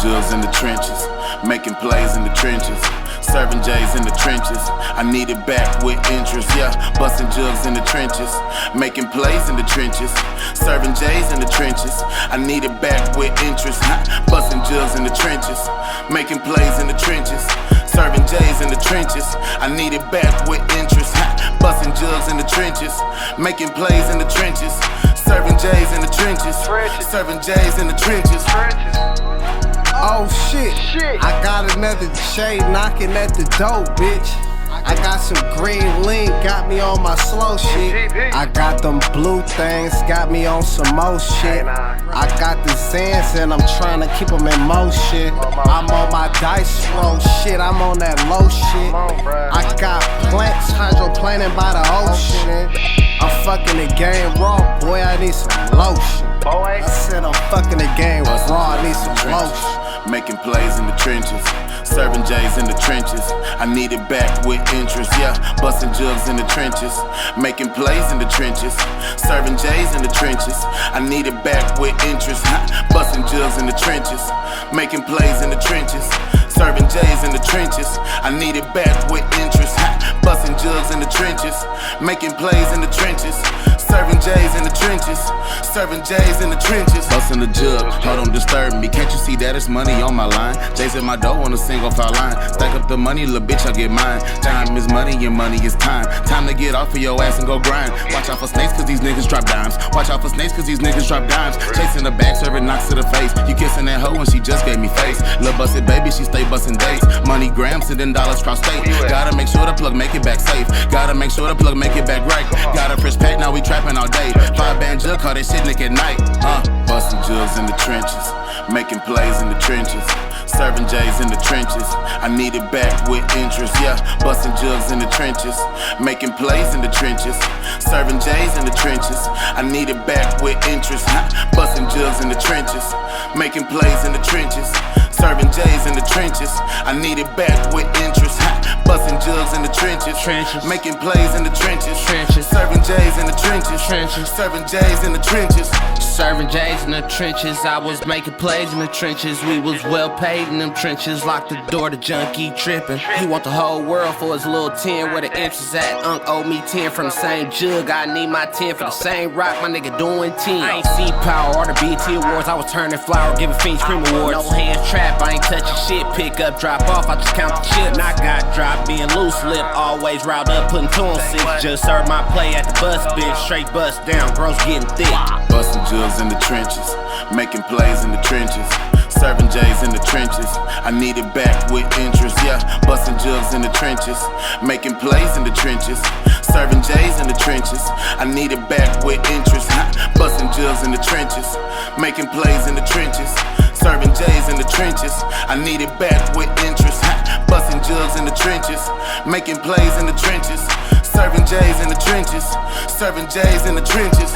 jugs in the trenches, making plays in the trenches. Serving J's in the trenches, I need it back with interest, yeah. Busting jugs in the trenches, making plays in the trenches. Serving J's in the trenches, I need it back with interest. Busting jugs in the trenches, making plays in the trenches. Serving J's in the trenches, I need it back with interest. Busting jugs in the trenches, making plays in the trenches. Serving J's in the trenches, serving J's in the trenches. Oh shit, I got another shade knocking at the door, bitch. I got some green link, got me on my slow shit. I got them blue things, got me on some more shit. I got the Zans and I'm trying to keep them in motion. I'm on my dice roll shit, I'm on that low shit. I got plants, hydroplaning by the ocean. I'm fucking the game raw, boy, I need some lotion. I said I'm fucking the game raw, I need some lotion. Making plays in the trenches, serving J's in the trenches. I need it back with interest, yeah. Busting jugs in the trenches, making plays in the trenches. Serving J's in the trenches, I need it back with interest. Busting jugs in the trenches, making plays in the trenches. Serving J's in the trenches, I need it back with interest. Busting jugs in the trenches, making plays in the trenches. Serving J's in the trenches, serving J's in the trenches. Busting the jug, hold on, disturb me. Can't you see that it's money on my line? J's in my dough on a single file line. Stack up the money, little bitch, I get mine. Time is money and money is time. Time to get off of your ass and go grind. Watch out for snakes cause these niggas drop dimes. Watch out for snakes cause these niggas drop dimes. Chasing the back, serving knocks to the face. You kissing that hoe and she just gave me face. Lil' busted baby, she stay busting dates. Money grams and then dollars cross state. Gotta make sure the plug make it back safe. Gotta make sure the plug make it back right. Got a fresh pack, now we trapping all day. 5-band jug, call that shit Nick at night. Busting jugs in the trenches, making plays in the trenches. Serving J's in the trenches, I need it back with interest, yeah. Busting jugs in the trenches, making plays in the trenches. Serving J's in the trenches, I need it back with interest. Busting jugs in the trenches, making plays in the trenches. Serving J's in the trenches, I need it back with interest. Busting jugs in the trenches, making plays in the trenches. Serving J's in the trenches, serving J's in the trenches. Serving J's in the trenches, I was making plays in the trenches. We was well paid in them trenches. Lock the door, the junkie tripping. He want the whole world for his little 10. Where the inches at? Unc owe me 10 from the same jug. I need my 10 for the same rock. My nigga doing 10. I ain't see power or the BT awards. I was turning flower, giving fiends cream awards. No hands trap, I ain't touching shit. Pick up, drop off, I just count the chips. And I got drop being loose lip, always riled up, putting 2 on 6. Just served my play at the bus, bitch. Straight bust down, gross getting thick. Busting jugs in the trenches, making plays in the trenches. Serving J's in the trenches, I need it back with interest, yeah. Busting jugs in the trenches, making plays in the trenches. Serving J's in the trenches, I need it back with interest. Busting jugs in the trenches, making plays in the trenches. Serving J's in the trenches, I need it back with interest. Busting jugs in the trenches, making plays in the trenches. Serving J's in the trenches, serving J's in the trenches.